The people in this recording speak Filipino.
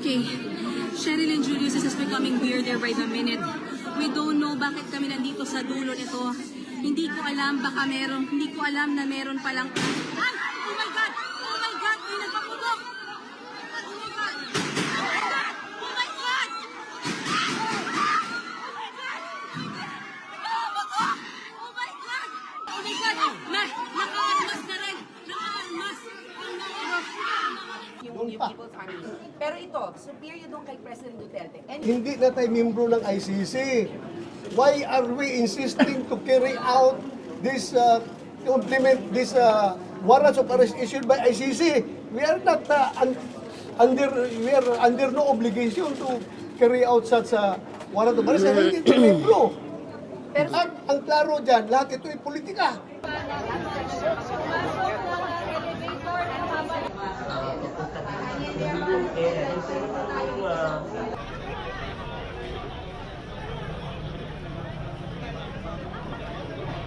Okay, Sherilyn Julius is becoming weirder by the minute. We don't know bakit kami nandito sa dulo nito. Hindi ko alam, baka meron, hindi ko alam na meron palang... Ay! Oh my God! Oh my God! May nagpaputok! Oh my God! Oh my God! Oh my God! Oh my God! Oh my God! Naka-armas na rin! Naka-armas! Yung People's Army. Pero ito, superior doon kay President Duterte. And Hindi na tayo membro ng ICC. Why are we insisting to carry out this, to implement this warrants of arrest issued by ICC? We are not we are under no obligation to carry out such a warrant of arrest. Hindi tayo membro. Pero ang klaro dyan, lahat ito ay politika.